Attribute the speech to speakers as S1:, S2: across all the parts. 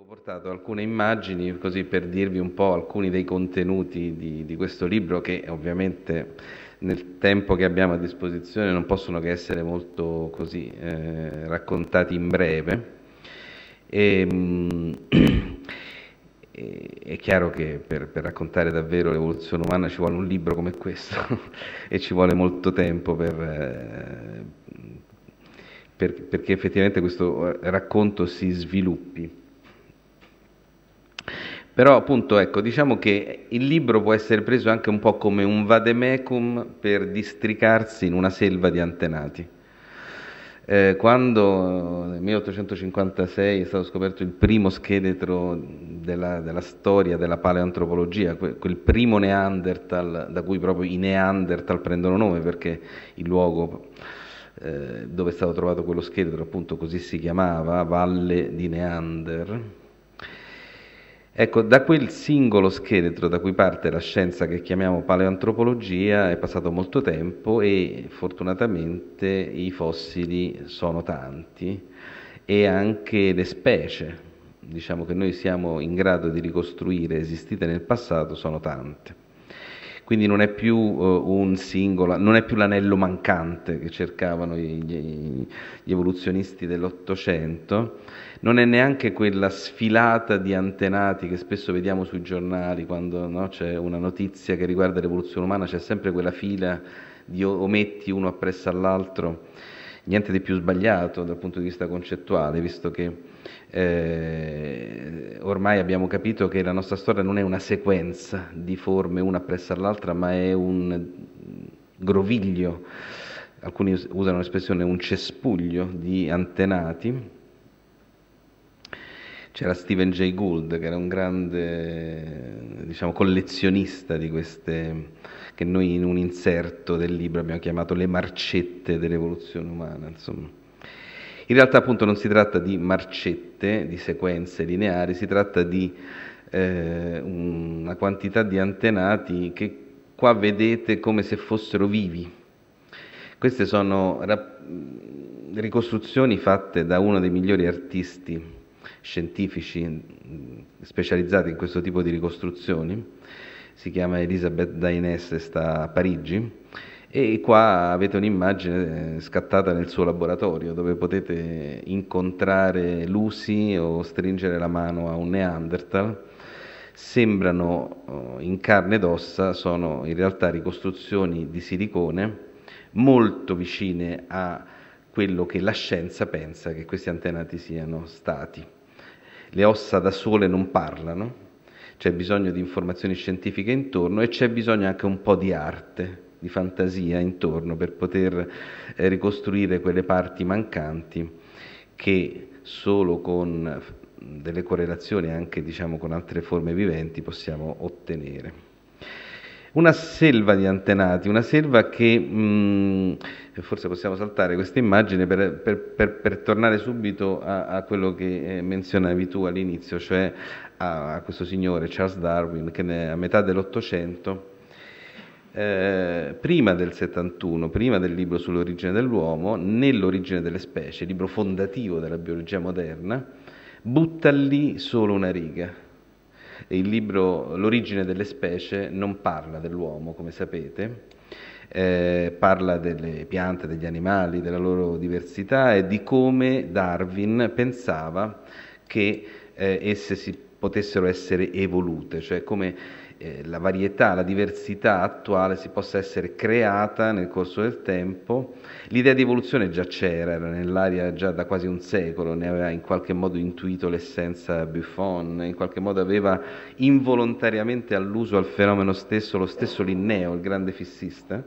S1: portato alcune immagini così per dirvi un po' alcuni dei contenuti di questo libro che ovviamente nel tempo che abbiamo a disposizione non possono che essere molto così raccontati in breve. E, è chiaro che per raccontare davvero l'evoluzione umana ci vuole un libro come questo e ci vuole molto tempo perché effettivamente questo racconto si sviluppi. Però appunto ecco, diciamo che il libro può essere preso anche un po' come un vademecum per districarsi in una selva di antenati. Quando nel 1856 è stato scoperto il primo scheletro della storia della paleoantropologia, quel primo Neanderthal, da cui proprio i Neanderthal prendono nome perché il luogo dove è stato trovato quello scheletro appunto così si chiamava, Valle di Neander. Ecco, da quel singolo scheletro da cui parte la scienza che chiamiamo paleoantropologia è passato molto tempo e fortunatamente i fossili sono tanti e anche le specie, diciamo, che noi siamo in grado di ricostruire esistite nel passato sono tante. Quindi non è più un singolo, non è più l'anello mancante che cercavano gli evoluzionisti dell'Ottocento, non è neanche quella sfilata di antenati che spesso vediamo sui giornali quando no, c'è una notizia che riguarda l'evoluzione umana, c'è sempre quella fila di ometti uno appresso all'altro. Niente di più sbagliato dal punto di vista concettuale, visto che ormai abbiamo capito che la nostra storia non è una sequenza di forme una appresso all'altra, ma è un groviglio, alcuni usano l'espressione un cespuglio di antenati. C'era Stephen Jay Gould, che era un grande, diciamo, collezionista di queste, che noi in un inserto del libro abbiamo chiamato le marcette dell'evoluzione umana, insomma. In realtà appunto non si tratta di marcette, di sequenze lineari, si tratta di una quantità di antenati che qua vedete come se fossero vivi. Queste sono ricostruzioni fatte da uno dei migliori artisti scientifici specializzati in questo tipo di ricostruzioni, si chiama Elisabeth Daines e sta a Parigi, e qua avete un'immagine scattata nel suo laboratorio dove potete incontrare Lucy o stringere la mano a un Neanderthal. Sembrano in carne ed ossa, sono in realtà ricostruzioni di silicone molto vicine a quello che la scienza pensa che questi antenati siano stati. Le ossa da sole non parlano, c'è bisogno di informazioni scientifiche intorno e c'è bisogno anche un po' di arte, di fantasia intorno per poter ricostruire quelle parti mancanti che solo con delle correlazioni anche diciamo con altre forme viventi possiamo ottenere. Una selva di antenati, una selva che forse possiamo saltare questa immagine per tornare subito a quello che menzionavi tu all'inizio, cioè a questo signore Charles Darwin che a metà dell'Ottocento, prima del 71, prima del libro sull'origine dell'uomo, nell'origine delle specie, libro fondativo della biologia moderna, butta lì solo una riga. Il libro L'origine delle specie non parla dell'uomo, come sapete, parla delle piante, degli animali, della loro diversità e di come Darwin pensava che esse potessero essere evolute, cioè come la varietà, la diversità attuale si possa essere creata nel corso del tempo. L'idea di evoluzione già c'era, era nell'aria già da quasi un secolo, ne aveva in qualche modo intuito l'essenza Buffon, in qualche modo aveva involontariamente alluso al fenomeno stesso, lo stesso Linneo, il grande fissista,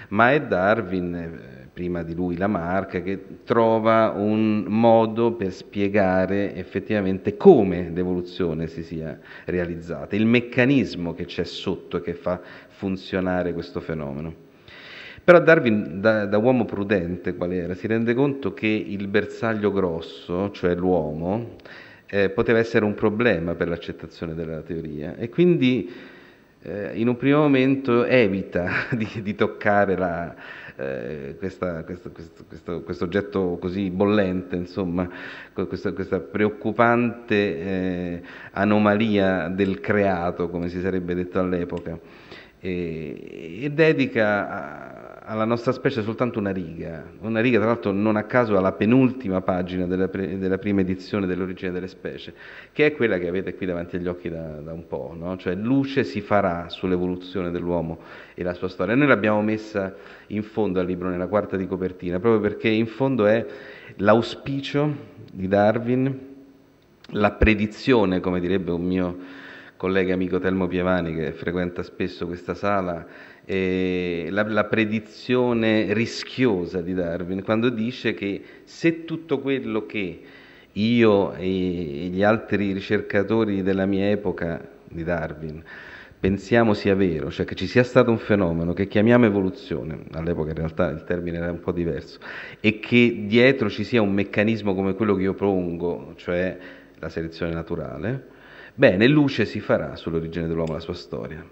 S1: ma è Darwin, prima di lui Lamarck, che trova un modo per spiegare effettivamente come l'evoluzione si sia realizzata, il meccanismo che c'è sotto e che fa funzionare questo fenomeno. Però Darwin, da uomo prudente qual era, si rende conto che il bersaglio grosso, cioè l'uomo, poteva essere un problema per l'accettazione della teoria e quindi in un primo momento evita di toccare questo oggetto così bollente, insomma, questa preoccupante anomalia del creato, come si sarebbe detto all'epoca, e dedica alla nostra specie soltanto una riga tra l'altro non a caso alla penultima pagina della prima edizione dell'Origine delle specie, che è quella che avete qui davanti agli occhi da un po', no? Cioè luce si farà sull'evoluzione dell'uomo e la sua storia. Noi l'abbiamo messa in fondo al libro, nella quarta di copertina, proprio perché in fondo è l'auspicio di Darwin, la predizione, come direbbe un mio collega amico Telmo Pievani, che frequenta spesso questa sala, la predizione rischiosa di Darwin, quando dice che se tutto quello che io e gli altri ricercatori della mia epoca di Darwin pensiamo sia vero, cioè che ci sia stato un fenomeno che chiamiamo evoluzione, all'epoca in realtà il termine era un po' diverso, e che dietro ci sia un meccanismo come quello che io propongo, cioè la selezione naturale, bene, luce si farà sull'origine dell'uomo e la sua storia.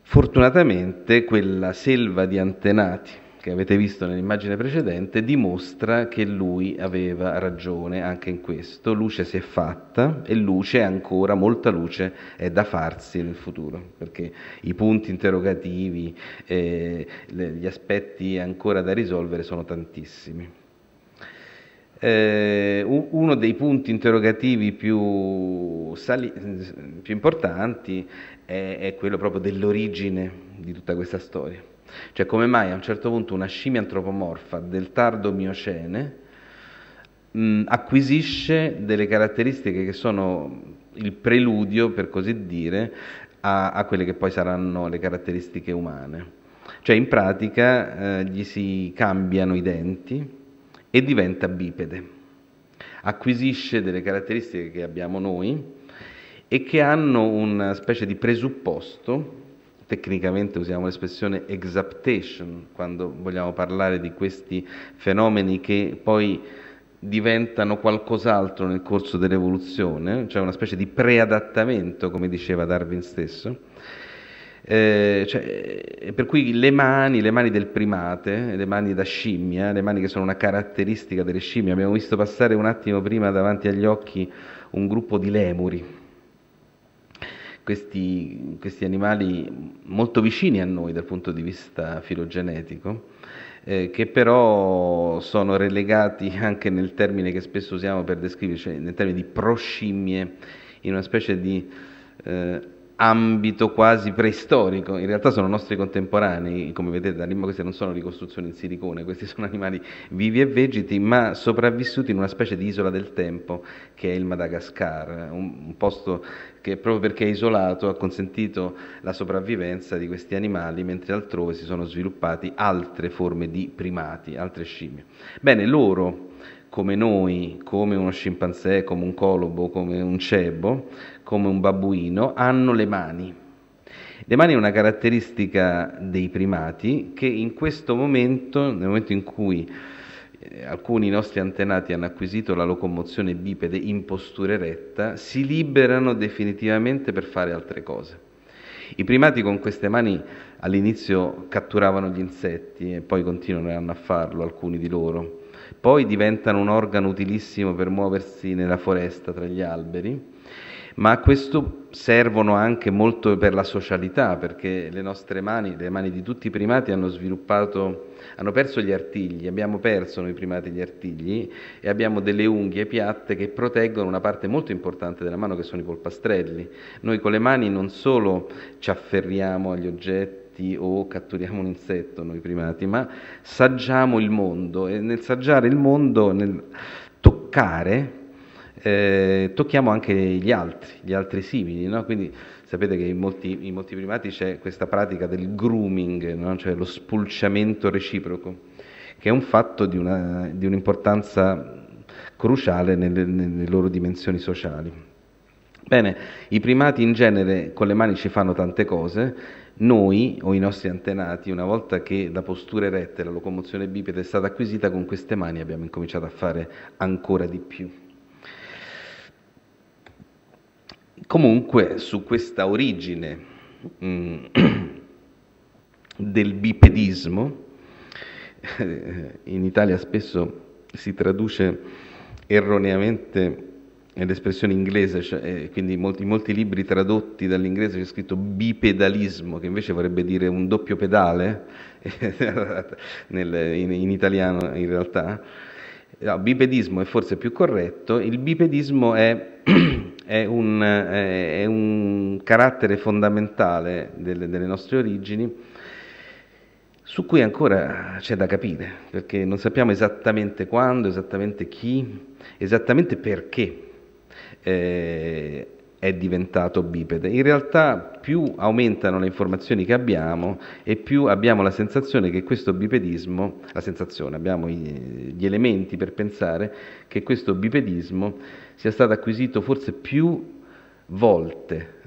S1: Fortunatamente quella selva di antenati che avete visto nell'immagine precedente dimostra che lui aveva ragione anche in questo. Luce si è fatta e luce ancora, molta luce è da farsi nel futuro, perché i punti interrogativi, gli aspetti ancora da risolvere sono tantissimi. Uno dei punti interrogativi più importanti è quello proprio dell'origine di tutta questa storia. Cioè, come mai a un certo punto una scimmia antropomorfa del tardo Miocene acquisisce delle caratteristiche che sono il preludio, per così dire, a quelle che poi saranno le caratteristiche umane. Cioè, in pratica gli si cambiano i denti e diventa bipede. Acquisisce delle caratteristiche che abbiamo noi e che hanno una specie di presupposto. Tecnicamente usiamo l'espressione exaptation quando vogliamo parlare di questi fenomeni che poi diventano qualcos'altro nel corso dell'evoluzione, cioè una specie di preadattamento, come diceva Darwin stesso. Per cui le mani del primate, le mani da scimmia, le mani che sono una caratteristica delle scimmie, abbiamo visto passare un attimo prima davanti agli occhi un gruppo di lemuri. Questi animali molto vicini a noi dal punto di vista filogenetico, che però sono relegati anche nel termine che spesso usiamo per descrivere, cioè nel termine di proscimmie, in una specie di ambito quasi preistorico. In realtà sono nostri contemporanei, come vedete queste non sono ricostruzioni in silicone, questi sono animali vivi e vegeti, ma sopravvissuti in una specie di isola del tempo che è il Madagascar, un posto che proprio perché è isolato ha consentito la sopravvivenza di questi animali, mentre altrove si sono sviluppati altre forme di primati, altre scimmie. Bene, loro, come noi, come uno scimpanzé, come un colobo, come un cebo, come un babbuino, hanno le mani. Le mani è una caratteristica dei primati che in questo momento, nel momento in cui alcuni nostri antenati hanno acquisito la locomozione bipede in postura eretta, si liberano definitivamente per fare altre cose. I primati con queste mani all'inizio catturavano gli insetti e poi continueranno a farlo, alcuni di loro. Poi diventano un organo utilissimo per muoversi nella foresta tra gli alberi, ma a questo servono anche molto per la socialità, perché le nostre mani, le mani di tutti i primati hanno perso gli artigli, abbiamo perso noi primati gli artigli e abbiamo delle unghie piatte che proteggono una parte molto importante della mano che sono i polpastrelli. Noi con le mani non solo ci afferriamo agli oggetti o catturiamo un insetto, noi primati, ma saggiamo il mondo e nel saggiare il mondo, nel toccare, tocchiamo anche gli altri simili, no? Quindi sapete che in molti primati c'è questa pratica del grooming, no? Cioè lo spulciamento reciproco, che è un fatto di un'importanza cruciale nelle loro dimensioni sociali. Bene, i primati in genere con le mani ci fanno tante cose, noi o i nostri antenati, una volta che la postura eretta e la locomozione bipede è stata acquisita, con queste mani abbiamo incominciato a fare ancora di più. Comunque su questa origine mm, del bipedismo. In Italia spesso si traduce erroneamente l'espressione inglese, cioè, quindi in molti libri tradotti dall'inglese c'è scritto bipedalismo, che invece vorrebbe dire un doppio pedale, in italiano in realtà. No, bipedismo è forse più corretto. Il bipedismo è un carattere fondamentale delle nostre origini, su cui ancora c'è da capire, perché non sappiamo esattamente quando, esattamente chi, esattamente perché è diventato bipede. In realtà più aumentano le informazioni che abbiamo e più abbiamo la sensazione che questo bipedismo, abbiamo gli elementi per pensare che questo bipedismo sia stato acquisito forse più volte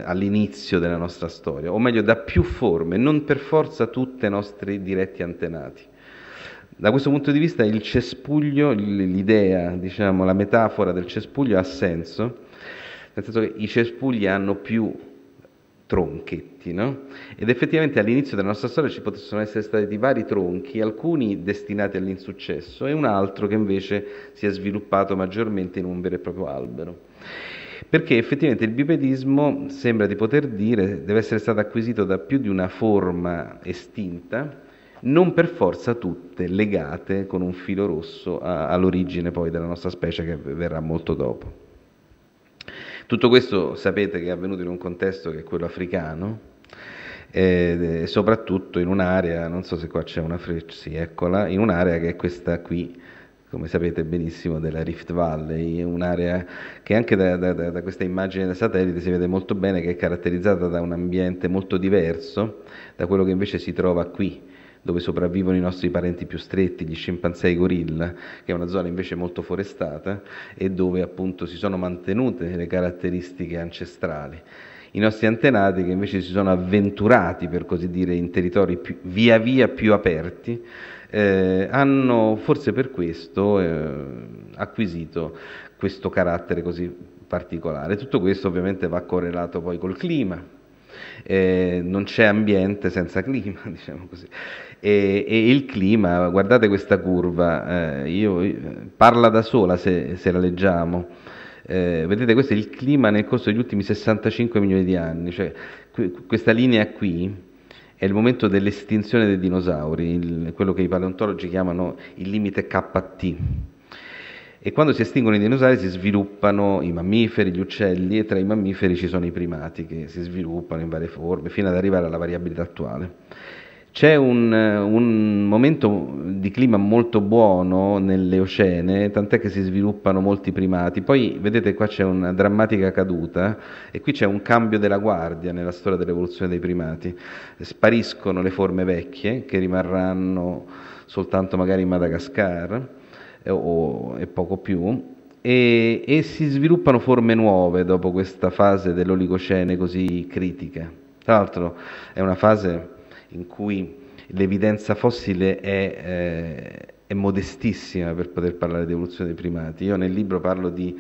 S1: all'inizio della nostra storia, o meglio da più forme, non per forza tutte nostri diretti antenati. Da questo punto di vista il cespuglio, l'idea, diciamo, la metafora del cespuglio ha senso, nel senso che i cespugli hanno più tronchetti, no? Ed effettivamente all'inizio della nostra storia ci possono essere stati vari tronchi, alcuni destinati all'insuccesso e un altro che invece si è sviluppato maggiormente in un vero e proprio albero. Perché effettivamente il bipedismo, sembra di poter dire, deve essere stato acquisito da più di una forma estinta, non per forza tutte legate con un filo rosso all'origine poi della nostra specie che verrà molto dopo. Tutto questo sapete che è avvenuto in un contesto che è quello africano, soprattutto in un'area, non so se qua c'è una freccia, sì, eccola, in un'area che è questa qui, come sapete benissimo, della Rift Valley, un'area che anche da questa immagine da satellite si vede molto bene che è caratterizzata da un ambiente molto diverso da quello che invece si trova qui, dove sopravvivono i nostri parenti più stretti, gli scimpanzé e i gorilla, che è una zona invece molto forestata e dove appunto si sono mantenute le caratteristiche ancestrali. I nostri antenati che invece si sono avventurati, per così dire, in territori via via più aperti, hanno forse per questo acquisito questo carattere così particolare. Tutto questo ovviamente va correlato poi col clima, non c'è ambiente senza clima, diciamo così. E il clima, guardate questa curva, parla da sola se la leggiamo. Vedete, questo è il clima nel corso degli ultimi 65 milioni di anni, cioè questa linea qui è il momento dell'estinzione dei dinosauri, quello che i paleontologi chiamano il limite KT. E quando si estinguono i dinosauri si sviluppano i mammiferi, gli uccelli, e tra i mammiferi ci sono i primati che si sviluppano in varie forme fino ad arrivare alla variabilità attuale. C'è un momento di clima molto buono nelle oceane, tant'è che si sviluppano molti primati. Poi vedete qua c'è una drammatica caduta e qui c'è un cambio della guardia nella storia dell'evoluzione dei primati. Spariscono le forme vecchie che rimarranno soltanto magari in Madagascar e poco più, e si sviluppano forme nuove dopo questa fase dell'Oligocene così critica. Tra l'altro è una fase in cui l'evidenza fossile è modestissima per poter parlare di evoluzione dei primati. Io nel libro parlo di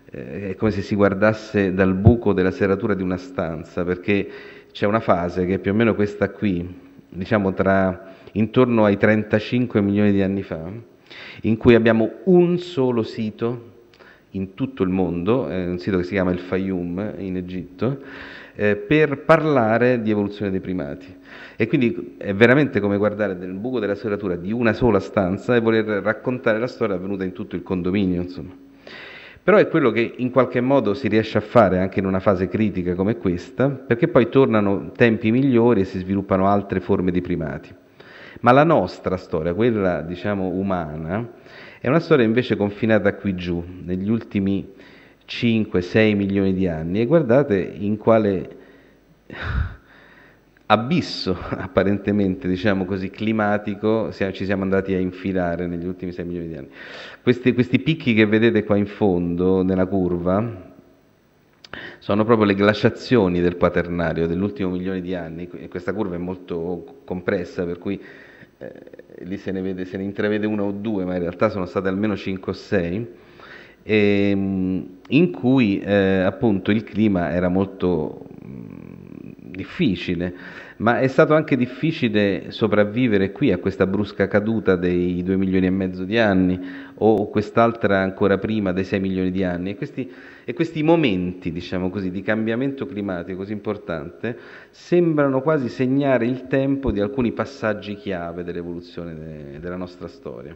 S1: è come se si guardasse dal buco della serratura di una stanza, perché c'è una fase che è più o meno questa qui, diciamo intorno ai 35 milioni di anni fa, in cui abbiamo un solo sito in tutto il mondo, un sito che si chiama il Fayum in Egitto, per parlare di evoluzione dei primati. E quindi è veramente come guardare nel buco della serratura di una sola stanza e voler raccontare la storia avvenuta in tutto il condominio, insomma. Però è quello che in qualche modo si riesce a fare anche in una fase critica come questa, perché poi tornano tempi migliori e si sviluppano altre forme di primati. Ma la nostra storia, quella diciamo umana, è una storia invece confinata qui giù, negli ultimi 5-6 milioni di anni, e guardate in quale abisso apparentemente, diciamo così, climatico ci siamo andati a infilare negli ultimi 6 milioni di anni. Questi picchi che vedete qua in fondo nella curva sono proprio le glaciazioni del Quaternario dell'ultimo milione di anni. Questa curva è molto compressa, per cui lì se ne intravede una o due, ma in realtà sono state almeno 5 o 6, in cui appunto il clima era molto difficile, ma è stato anche difficile sopravvivere qui a questa brusca caduta dei 2 milioni e mezzo di anni o quest'altra ancora prima dei 6 milioni di anni. E questi momenti, diciamo così, di cambiamento climatico così importante sembrano quasi segnare il tempo di alcuni passaggi chiave dell'evoluzione della nostra storia.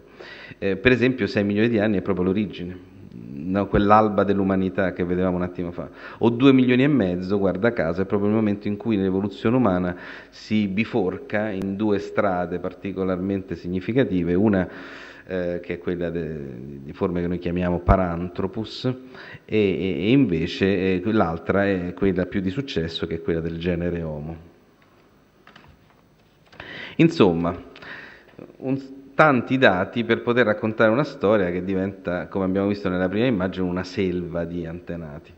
S1: Per esempio, 6 milioni di anni è proprio l'origine. No, quell'alba dell'umanità che vedevamo un attimo fa, o 2 milioni e mezzo, guarda caso, è proprio il momento in cui l'evoluzione umana si biforca in due strade particolarmente significative, una che è quella di forme che noi chiamiamo Paranthropus e invece l'altra è quella più di successo, che è quella del genere Homo. Insomma, tanti dati per poter raccontare una storia che diventa, come abbiamo visto nella prima immagine, una selva di antenati.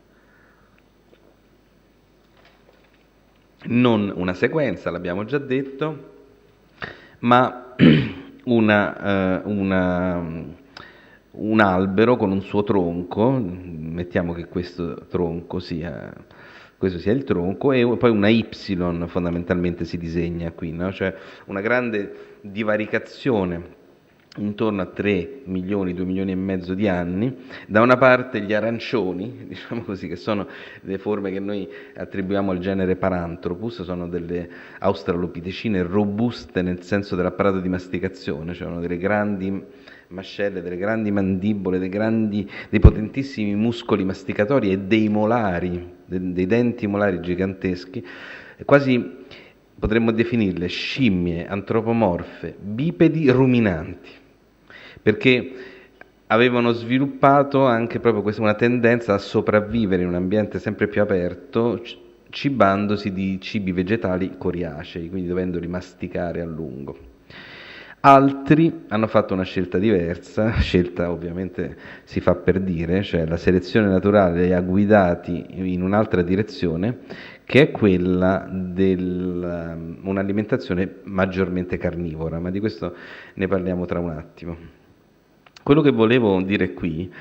S1: Non una sequenza, l'abbiamo già detto, ma un albero con un suo tronco, mettiamo che questo sia il tronco, e poi una Y fondamentalmente si disegna qui, no? Cioè una grande divaricazione intorno a 3 milioni, 2 milioni e mezzo di anni. Da una parte gli arancioni, diciamo così, che sono le forme che noi attribuiamo al genere Paranthropus, sono delle australopitecine robuste nel senso dell'apparato di masticazione, cioè hanno delle grandi mascelle, delle grandi mandibole, dei potentissimi muscoli masticatori e dei molari, dei denti molari giganteschi, quasi potremmo definirle scimmie antropomorfe, bipedi ruminanti, perché avevano sviluppato anche proprio una tendenza a sopravvivere in un ambiente sempre più aperto, cibandosi di cibi vegetali coriacei, quindi dovendoli masticare a lungo. Altri hanno fatto una scelta diversa, scelta ovviamente si fa per dire, cioè la selezione naturale li ha guidati in un'altra direzione, che è quella di un'alimentazione maggiormente carnivora, ma di questo ne parliamo tra un attimo. Quello che volevo dire qui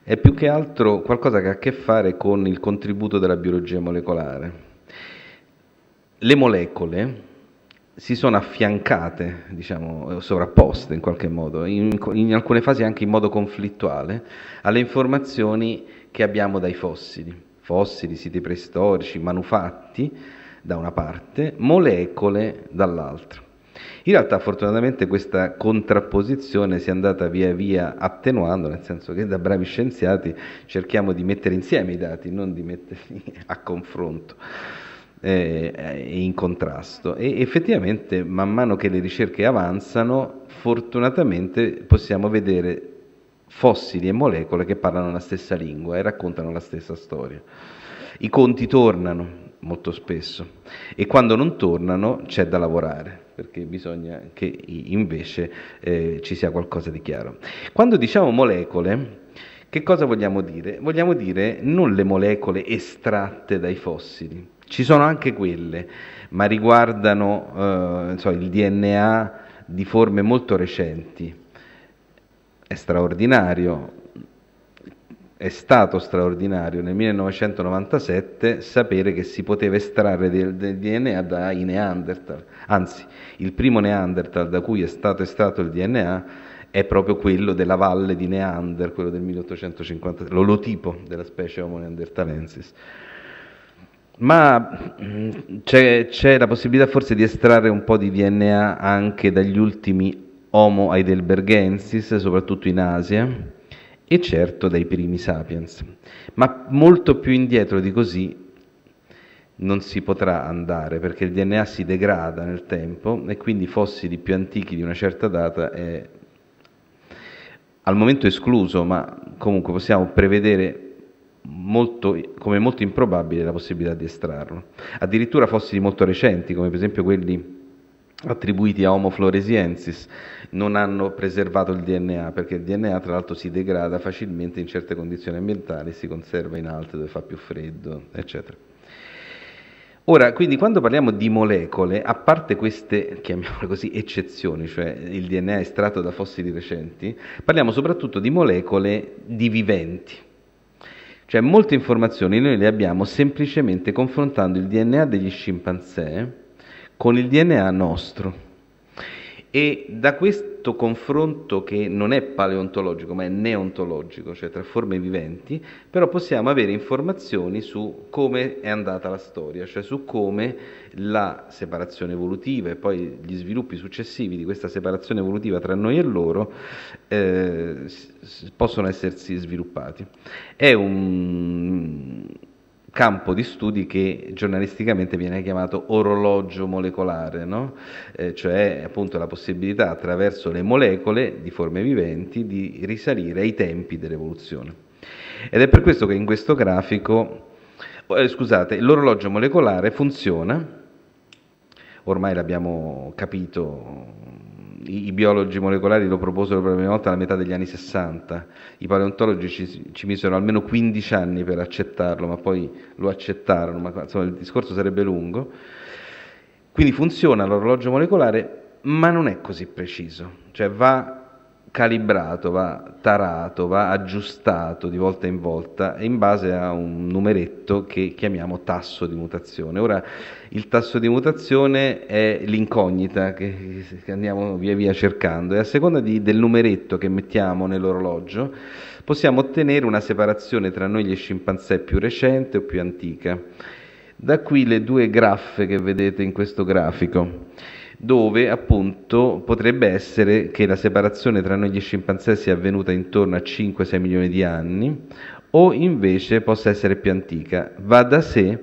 S1: è più che altro qualcosa che ha a che fare con il contributo della biologia molecolare. Le molecole si sono affiancate, diciamo, sovrapposte in qualche modo, in alcune fasi anche in modo conflittuale, alle informazioni che abbiamo dai fossili, siti preistorici, manufatti da una parte, molecole dall'altra. In realtà fortunatamente questa contrapposizione si è andata via via attenuando, nel senso che da bravi scienziati cerchiamo di mettere insieme i dati, non di metterli a confronto e in contrasto, e effettivamente man mano che le ricerche avanzano fortunatamente possiamo vedere fossili e molecole che parlano la stessa lingua e raccontano la stessa storia. I conti tornano molto spesso e quando non tornano c'è da lavorare, perché bisogna che invece ci sia qualcosa di chiaro. Quando diciamo molecole, che cosa vogliamo dire? Vogliamo dire non le molecole estratte dai fossili, ci sono anche quelle, ma riguardano il DNA di forme molto recenti. È stato straordinario nel 1997 sapere che si poteva estrarre del DNA dai Neanderthal. Anzi, il primo Neanderthal da cui è stato estratto il DNA è proprio quello della valle di Neander, quello del 1850, l'olotipo della specie Homo neanderthalensis. Ma c'è la possibilità forse di estrarre un po' di DNA anche dagli ultimi Homo heidelbergensis, soprattutto in Asia, e certo dai primi sapiens. Ma molto più indietro di così non si potrà andare, perché il DNA si degrada nel tempo e quindi fossili più antichi di una certa data è al momento escluso, ma comunque possiamo prevedere come molto improbabile la possibilità di estrarlo. Addirittura fossili molto recenti, come per esempio quelli attribuiti a Homo floresiensis, non hanno preservato il DNA, perché il DNA tra l'altro si degrada facilmente in certe condizioni ambientali, si conserva in altre dove fa più freddo, eccetera. Ora, quindi quando parliamo di molecole, a parte queste, chiamiamole così, eccezioni, cioè il DNA estratto da fossili recenti, parliamo soprattutto di molecole di viventi. Cioè molte informazioni noi le abbiamo semplicemente confrontando il DNA degli scimpanzé con il DNA nostro. E da questo confronto, che non è paleontologico ma è neontologico, cioè tra forme viventi, però possiamo avere informazioni su come è andata la storia, cioè su come la separazione evolutiva e poi gli sviluppi successivi di questa separazione evolutiva tra noi e loro possono essersi sviluppati. È un campo di studi che giornalisticamente viene chiamato orologio molecolare, no? Cioè appunto la possibilità attraverso le molecole di forme viventi di risalire ai tempi dell'evoluzione. Ed è per questo che in questo grafico, scusate, l'orologio molecolare funziona, ormai l'abbiamo capito, i biologi molecolari lo proposero per la prima volta alla metà degli anni 60, i paleontologi ci misero almeno 15 anni per accettarlo, ma poi lo accettarono, ma insomma il discorso sarebbe lungo. Quindi funziona l'orologio molecolare, ma non è così preciso, cioè va calibrato, va tarato, va aggiustato di volta in volta in base a un numeretto che chiamiamo tasso di mutazione. Ora, il tasso di mutazione è l'incognita che andiamo via via cercando e a seconda del numeretto che mettiamo nell'orologio possiamo ottenere una separazione tra noi e gli scimpanzé più recente o più antica. Da qui le due graffe che vedete in questo grafico, dove appunto potrebbe essere che la separazione tra noi e gli scimpanzé sia avvenuta intorno a 5-6 milioni di anni o invece possa essere più antica. Va da sé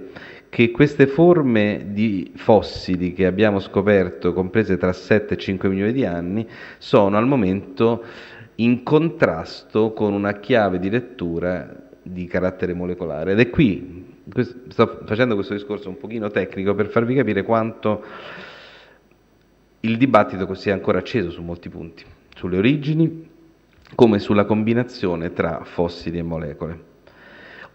S1: che queste forme di fossili che abbiamo scoperto, comprese tra 7 e 5 milioni di anni, sono al momento in contrasto con una chiave di lettura di carattere molecolare. Ed è qui, sto facendo questo discorso un pochino tecnico per farvi capire quanto il dibattito sia ancora acceso su molti punti, sulle origini come sulla combinazione tra fossili e molecole.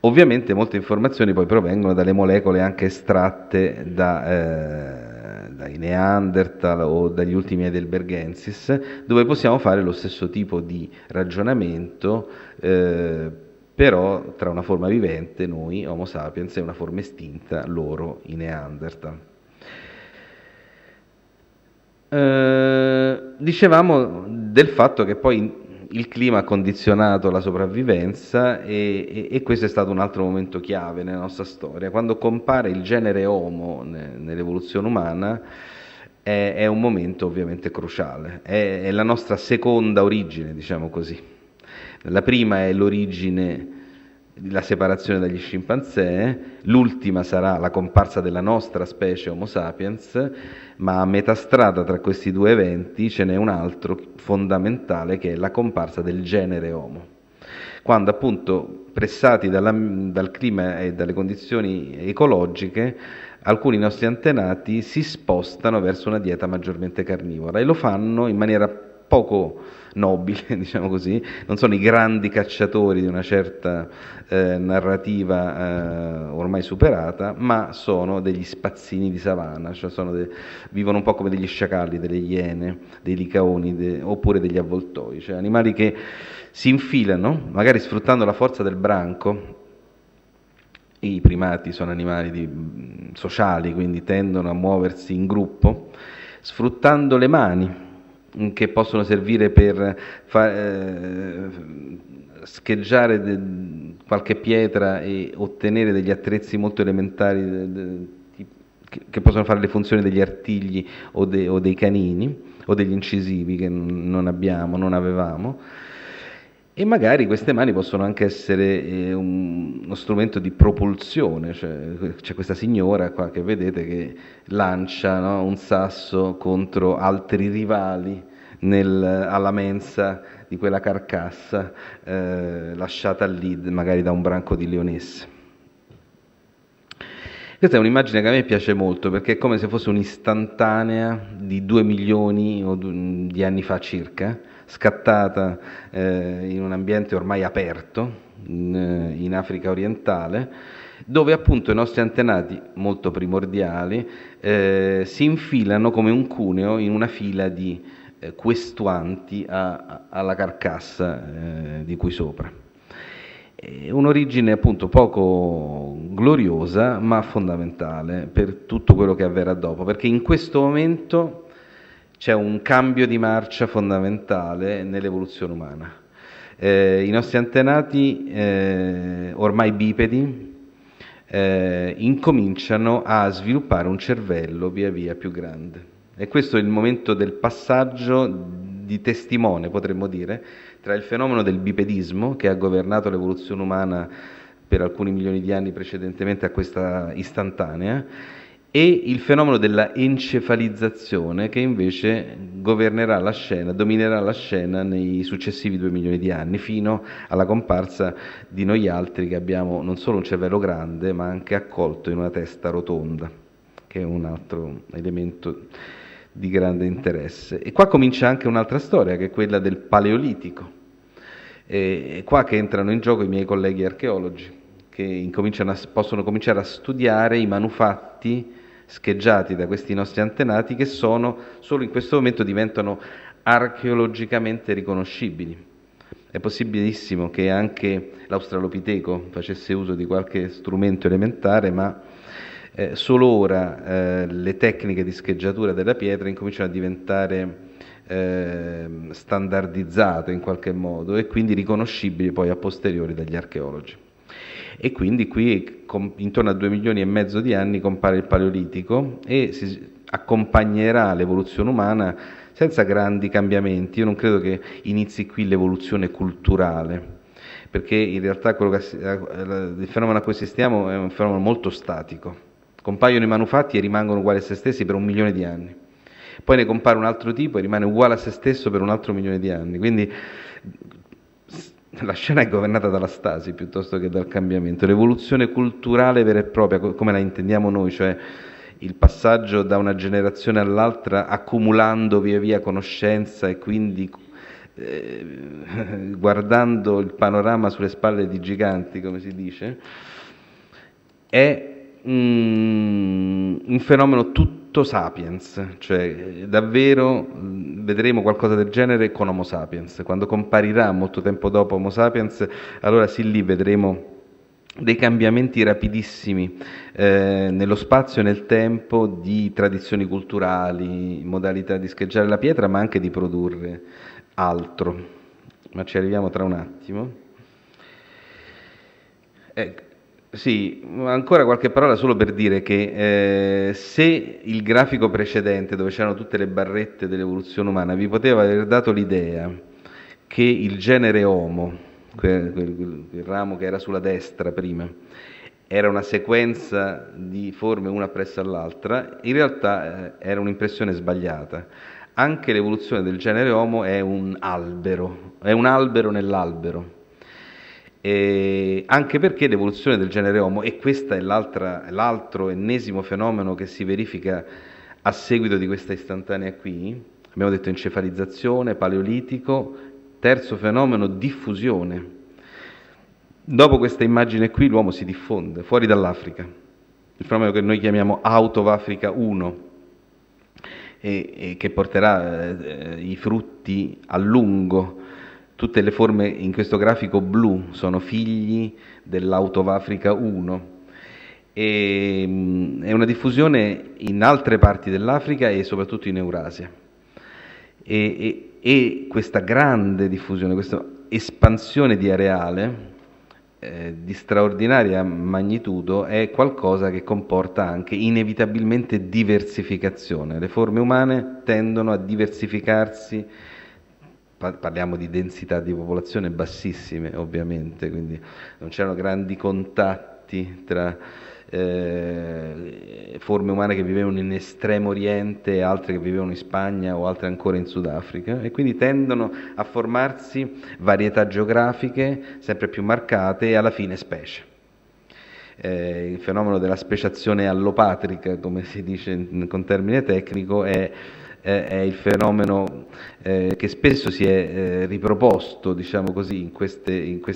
S1: Ovviamente molte informazioni poi provengono dalle molecole anche estratte dai Neanderthal o dagli ultimi Heidelbergensis, dove possiamo fare lo stesso tipo di ragionamento, però tra una forma vivente, noi, Homo sapiens, e una forma estinta, loro, i Neanderthal. Dicevamo del fatto che poi il clima ha condizionato la sopravvivenza e questo è stato un altro momento chiave nella nostra storia. Quando compare il genere Homo nell'evoluzione umana è un momento ovviamente cruciale, è la nostra seconda origine, diciamo così. La prima è l'origine, la separazione dagli scimpanzé, l'ultima sarà la comparsa della nostra specie Homo sapiens, ma a metà strada tra questi due eventi ce n'è un altro fondamentale che è la comparsa del genere Homo. Quando appunto pressati dal clima e dalle condizioni ecologiche, alcuni nostri antenati si spostano verso una dieta maggiormente carnivora e lo fanno in maniera poco nobile, diciamo così, non sono i grandi cacciatori di una certa narrativa ormai superata, ma sono degli spazzini di savana, cioè vivono un po' come degli sciacalli, delle iene, dei licaoni oppure degli avvoltoi, cioè animali che si infilano, magari sfruttando la forza del branco. I primati sono animali sociali, quindi tendono a muoversi in gruppo, sfruttando le mani, che possono servire per scheggiare qualche pietra e ottenere degli attrezzi molto elementari che possono fare le funzioni degli artigli o dei canini o degli incisivi che non avevamo. E magari queste mani possono anche essere uno strumento di propulsione, cioè c'è questa signora qua che vedete che lancia, no, un sasso contro altri rivali alla mensa di quella carcassa lasciata lì magari da un branco di leonesse. Questa è un'immagine che a me piace molto perché è come se fosse un'istantanea di 2 milioni di anni fa circa, scattata in un ambiente ormai aperto in Africa orientale, dove appunto i nostri antenati molto primordiali si infilano come un cuneo in una fila di questuanti alla carcassa di cui sopra. Un'origine appunto poco gloriosa ma fondamentale per tutto quello che avverrà dopo, perché in questo momento c'è un cambio di marcia fondamentale nell'evoluzione umana. I nostri antenati, ormai bipedi, incominciano a sviluppare un cervello via via più grande. E questo è il momento del passaggio di testimone, potremmo dire, tra il fenomeno del bipedismo, che ha governato l'evoluzione umana per alcuni milioni di anni precedentemente a questa istantanea, e il fenomeno della encefalizzazione, che invece governerà la scena, dominerà la scena nei successivi 2 milioni di anni, fino alla comparsa di noi altri che abbiamo non solo un cervello grande, ma anche accolto in una testa rotonda, che è un altro elemento di grande interesse. E qua comincia anche un'altra storia, che è quella del Paleolitico. E qua che entrano in gioco i miei colleghi archeologi, che possono cominciare a studiare i manufatti scheggiati da questi nostri antenati, che solo in questo momento diventano archeologicamente riconoscibili. È possibilissimo che anche l'Australopiteco facesse uso di qualche strumento elementare, ma solo ora le tecniche di scheggiatura della pietra incominciano a diventare standardizzate in qualche modo e quindi riconoscibili poi a posteriori dagli archeologi. E quindi qui intorno a 2 milioni e mezzo di anni compare il Paleolitico e si accompagnerà l'evoluzione umana senza grandi cambiamenti. Io non credo che inizi qui l'evoluzione culturale, perché in realtà il fenomeno a cui assistiamo è un fenomeno molto statico. Compaiono i manufatti e rimangono uguali a se stessi per 1 milione di anni. Poi ne compare un altro tipo e rimane uguale a se stesso per un altro milione di anni. Quindi la scena è governata dalla stasi piuttosto che dal cambiamento. L'evoluzione culturale vera e propria, come la intendiamo noi, cioè il passaggio da una generazione all'altra accumulando via via conoscenza e quindi guardando il panorama sulle spalle di giganti, come si dice, è un fenomeno tutto sapiens, cioè davvero vedremo qualcosa del genere con Homo sapiens. Quando comparirà molto tempo dopo Homo sapiens, allora sì, lì vedremo dei cambiamenti rapidissimi nello spazio e nel tempo di tradizioni culturali, modalità di scheggiare la pietra, ma anche di produrre altro. Ma ci arriviamo tra un attimo. Sì, ancora qualche parola solo per dire che se il grafico precedente, dove c'erano tutte le barrette dell'evoluzione umana, vi poteva aver dato l'idea che il genere Homo, quel ramo che era sulla destra prima, era una sequenza di forme una appresso all'altra, in realtà era un'impressione sbagliata. Anche l'evoluzione del genere Homo è un albero nell'albero. Anche perché l'evoluzione del genere Homo, e questo è l'altro ennesimo fenomeno che si verifica a seguito di questa istantanea qui, abbiamo detto encefalizzazione, Paleolitico, terzo fenomeno diffusione. Dopo questa immagine qui l'uomo si diffonde fuori dall'Africa, il fenomeno che noi chiamiamo Out of Africa 1, e che porterà i frutti a lungo. Tutte le forme in questo grafico blu sono figli dell'Out of Africa 1. È una diffusione in altre parti dell'Africa e soprattutto in Eurasia. E questa grande diffusione, questa espansione di areale di straordinaria magnitudo è qualcosa che comporta anche inevitabilmente diversificazione. Le forme umane tendono a diversificarsi. Parliamo di densità di popolazione bassissime, ovviamente, quindi non c'erano grandi contatti tra forme umane che vivevano in Estremo Oriente e altre che vivevano in Spagna o altre ancora in Sudafrica, e quindi tendono a formarsi varietà geografiche sempre più marcate e alla fine specie. Il fenomeno della speciazione allopatrica, come si dice con termine tecnico, è il fenomeno che spesso si è riproposto, diciamo così,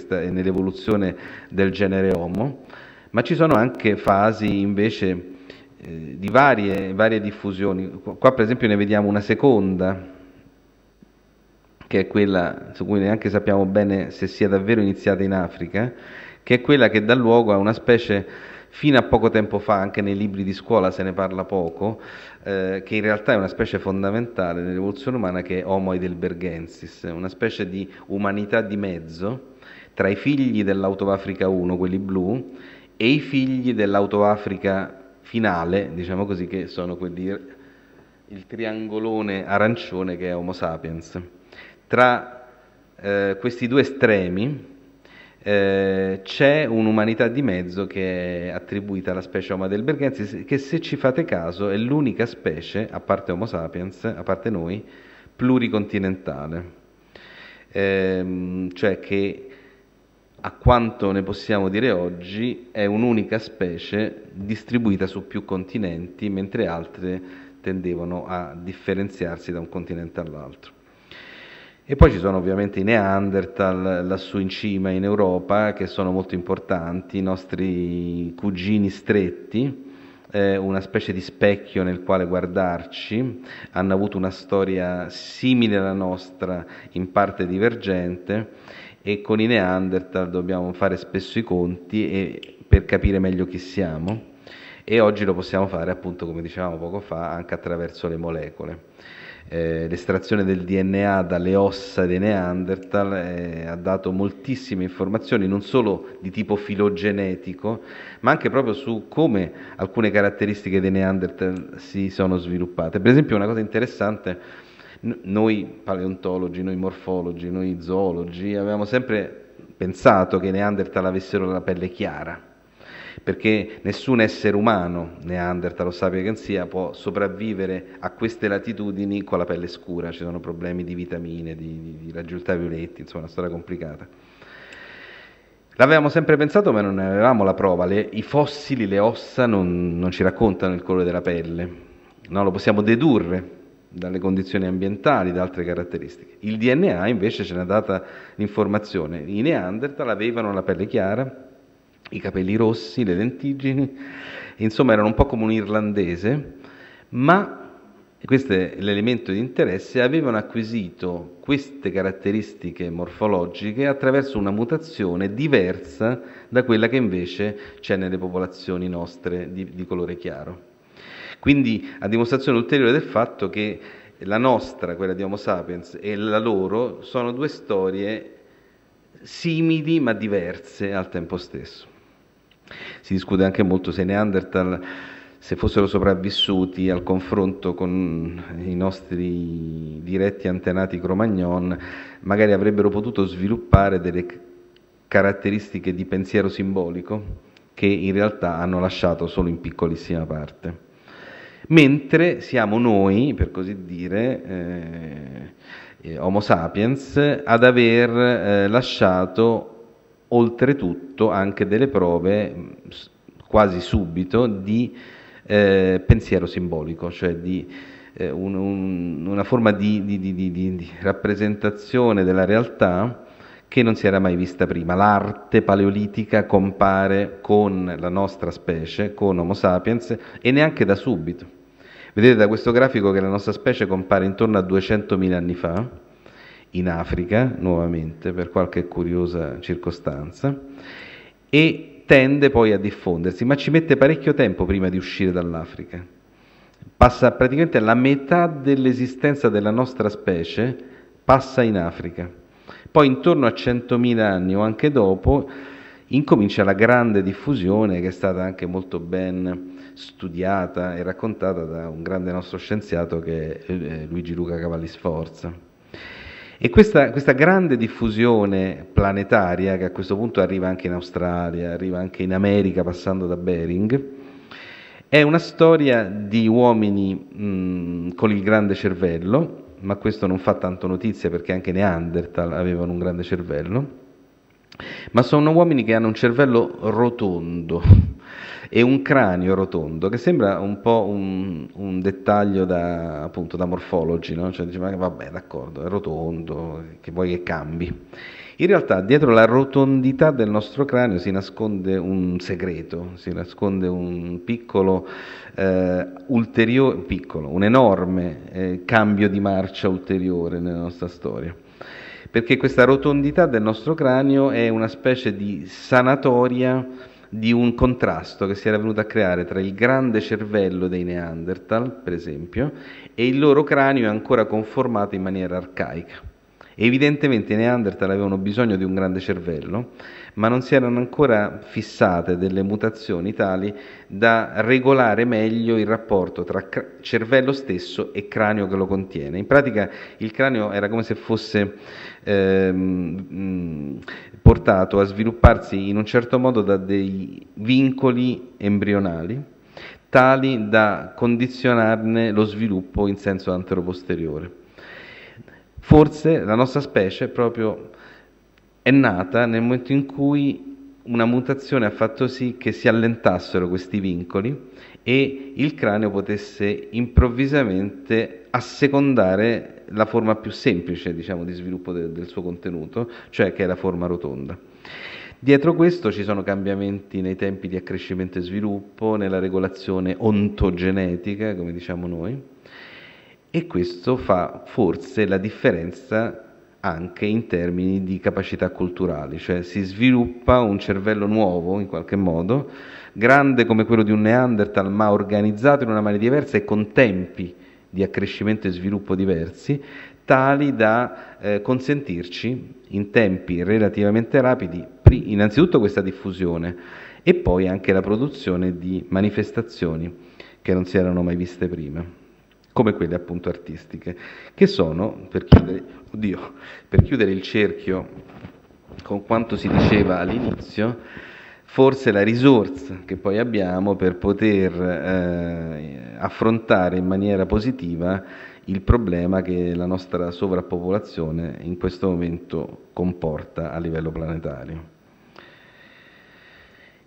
S1: nell'evoluzione del genere Homo, ma ci sono anche fasi invece di varie diffusioni. Qua per esempio ne vediamo una seconda, che è quella su cui neanche sappiamo bene se sia davvero iniziata in Africa, che è quella che dà luogo a una specie, fino a poco tempo fa, anche nei libri di scuola se ne parla poco, che in realtà è una specie fondamentale nell'evoluzione umana, che è Homo heidelbergensis, una specie di umanità di mezzo tra i figli dell'Autoafrica 1, quelli blu, e i figli dell'Autoafrica finale, diciamo così, che sono quelli, il triangolone arancione che è Homo sapiens. Tra questi due estremi c'è un'umanità di mezzo che è attribuita alla specie Homo heidelbergensis, che, se ci fate caso, è l'unica specie, a parte Homo sapiens, a parte noi, pluricontinentale. Cioè che, a quanto ne possiamo dire oggi, è un'unica specie distribuita su più continenti, mentre altre tendevano a differenziarsi da un continente all'altro. E poi ci sono ovviamente i Neanderthal lassù in cima in Europa, che sono molto importanti, i nostri cugini stretti, una specie di specchio nel quale guardarci, hanno avuto una storia simile alla nostra, in parte divergente, e con i Neanderthal dobbiamo fare spesso i conti per capire meglio chi siamo, e oggi lo possiamo fare, appunto, come dicevamo poco fa, anche attraverso le molecole. L'estrazione del DNA dalle ossa dei Neanderthal ha dato moltissime informazioni, non solo di tipo filogenetico, ma anche proprio su come alcune caratteristiche dei Neanderthal si sono sviluppate. Per esempio, una cosa interessante: noi paleontologi, noi morfologi, noi zoologi avevamo sempre pensato che i Neanderthal avessero la pelle chiara, perché nessun essere umano, Neanderthal o sapiens sia, può sopravvivere a queste latitudini con la pelle scura. Ci sono problemi di vitamine, di raggi ultravioletti, insomma, una storia complicata. L'avevamo sempre pensato, ma non ne avevamo la prova. I fossili, le ossa non ci raccontano il colore della pelle, no? Lo possiamo dedurre dalle condizioni ambientali, da altre caratteristiche. Il DNA invece ce n'ha data l'informazione. I Neanderthal avevano la pelle chiara, i capelli rossi, le lentiggini, insomma erano un po' come un irlandese, ma, e questo è l'elemento di interesse, avevano acquisito queste caratteristiche morfologiche attraverso una mutazione diversa da quella che invece c'è nelle popolazioni nostre di colore chiaro. Quindi, a dimostrazione ulteriore del fatto che la nostra, quella di Homo sapiens, e la loro sono due storie simili ma diverse al tempo stesso. Si discute anche molto se i Neanderthal, se fossero sopravvissuti al confronto con i nostri diretti antenati Cro-Magnon, magari avrebbero potuto sviluppare delle caratteristiche di pensiero simbolico che in realtà hanno lasciato solo in piccolissima parte. Mentre siamo noi, per così dire, Homo sapiens, ad aver lasciato oltretutto anche delle prove quasi subito di pensiero simbolico, cioè di una forma di rappresentazione della realtà che non si era mai vista prima. L'arte paleolitica compare con la nostra specie, con Homo sapiens, e neanche da subito. Vedete da questo grafico che la nostra specie compare intorno a 200.000 anni fa, in Africa, nuovamente, per qualche curiosa circostanza, e tende poi a diffondersi, ma ci mette parecchio tempo prima di uscire dall'Africa. Passa praticamente la metà dell'esistenza della nostra specie, passa in Africa. Poi intorno a 100.000 anni o anche dopo incomincia la grande diffusione, che è stata anche molto ben studiata e raccontata da un grande nostro scienziato che è Luigi Luca Cavalli Sforza. E questa grande diffusione planetaria, che a questo punto arriva anche in Australia, arriva anche in America passando da Bering, è una storia di uomini con il grande cervello, ma questo non fa tanto notizia perché anche Neanderthal avevano un grande cervello, ma sono uomini che hanno un cervello rotondo e un cranio rotondo, che sembra un po' un dettaglio da, appunto, da Morphology, no? Cioè dice, ma vabbè, d'accordo, è rotondo, che vuoi che cambi? In realtà dietro la rotondità del nostro cranio si nasconde un segreto, si nasconde un piccolo, un enorme cambio di marcia ulteriore nella nostra storia. Perché questa rotondità del nostro cranio è una specie di sanatoria di un contrasto che si era venuto a creare tra il grande cervello dei Neanderthal, per esempio, e il loro cranio ancora conformato in maniera arcaica. Evidentemente i Neanderthal avevano bisogno di un grande cervello, ma non si erano ancora fissate delle mutazioni tali da regolare meglio il rapporto tra cervello stesso e cranio che lo contiene. In pratica il cranio era come se fosse portato a svilupparsi in un certo modo da dei vincoli embrionali, tali da condizionarne lo sviluppo in senso anteroposteriore. Forse la nostra specie proprio è nata nel momento in cui una mutazione ha fatto sì che si allentassero questi vincoli e il cranio potesse improvvisamente assecondare la forma più semplice, diciamo, di sviluppo del suo contenuto, cioè che è la forma rotonda. Dietro questo ci sono cambiamenti nei tempi di accrescimento e sviluppo, nella regolazione ontogenetica, come diciamo noi, e questo fa forse la differenza anche in termini di capacità culturali, cioè si sviluppa un cervello nuovo in qualche modo, grande come quello di un Neanderthal, ma organizzato in una maniera diversa e con tempi di accrescimento e sviluppo diversi, tali da consentirci in tempi relativamente rapidi, innanzitutto questa diffusione e poi anche la produzione di manifestazioni che non si erano mai viste prima, come quelle appunto artistiche, che sono, per chiudere il cerchio con quanto si diceva all'inizio, forse la risorsa che poi abbiamo per poter affrontare in maniera positiva il problema che la nostra sovrappopolazione in questo momento comporta a livello planetario.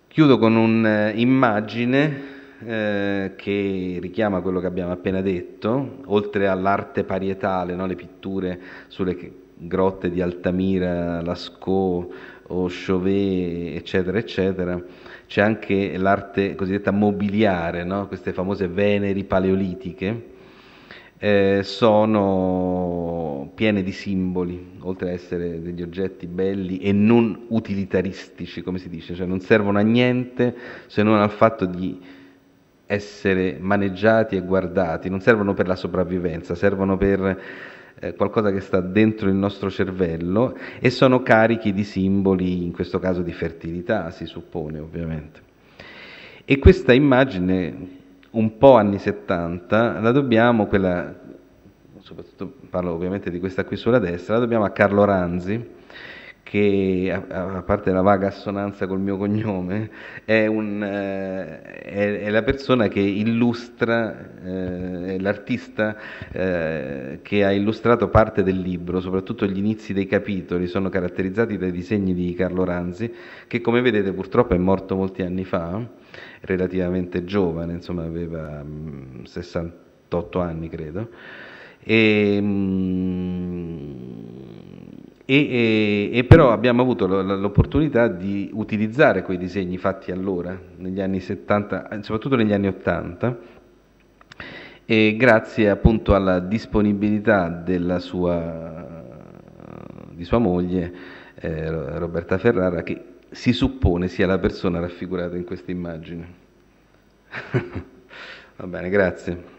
S1: Chiudo con un'immagine che richiama quello che abbiamo appena detto, oltre all'arte parietale, no? Le pitture sulle grotte di Altamira, Lascaux o Chauvet, eccetera, eccetera, c'è anche l'arte cosiddetta mobiliare, no? Queste famose Veneri paleolitiche, sono piene di simboli, oltre a essere degli oggetti belli e non utilitaristici, come si dice, cioè non servono a niente se non al fatto di essere maneggiati e guardati, non servono per la sopravvivenza, servono per qualcosa che sta dentro il nostro cervello e sono carichi di simboli, in questo caso di fertilità, si suppone ovviamente. E questa immagine, un po' anni 70, la dobbiamo, soprattutto parlo ovviamente di questa qui sulla destra, la dobbiamo a Carlo Ranzi, che a parte la vaga assonanza col mio cognome, è la persona che illustra, è l'artista che ha illustrato parte del libro, soprattutto gli inizi dei capitoli sono caratterizzati dai disegni di Carlo Ranzi, che come vedete purtroppo è morto molti anni fa, relativamente giovane, insomma aveva 68 anni credo. E però abbiamo avuto l'opportunità di utilizzare quei disegni fatti allora, negli anni 70, soprattutto negli anni 80, e grazie appunto alla disponibilità di sua moglie, Roberta Ferrara, che si suppone sia la persona raffigurata in questa immagine. Va bene, grazie.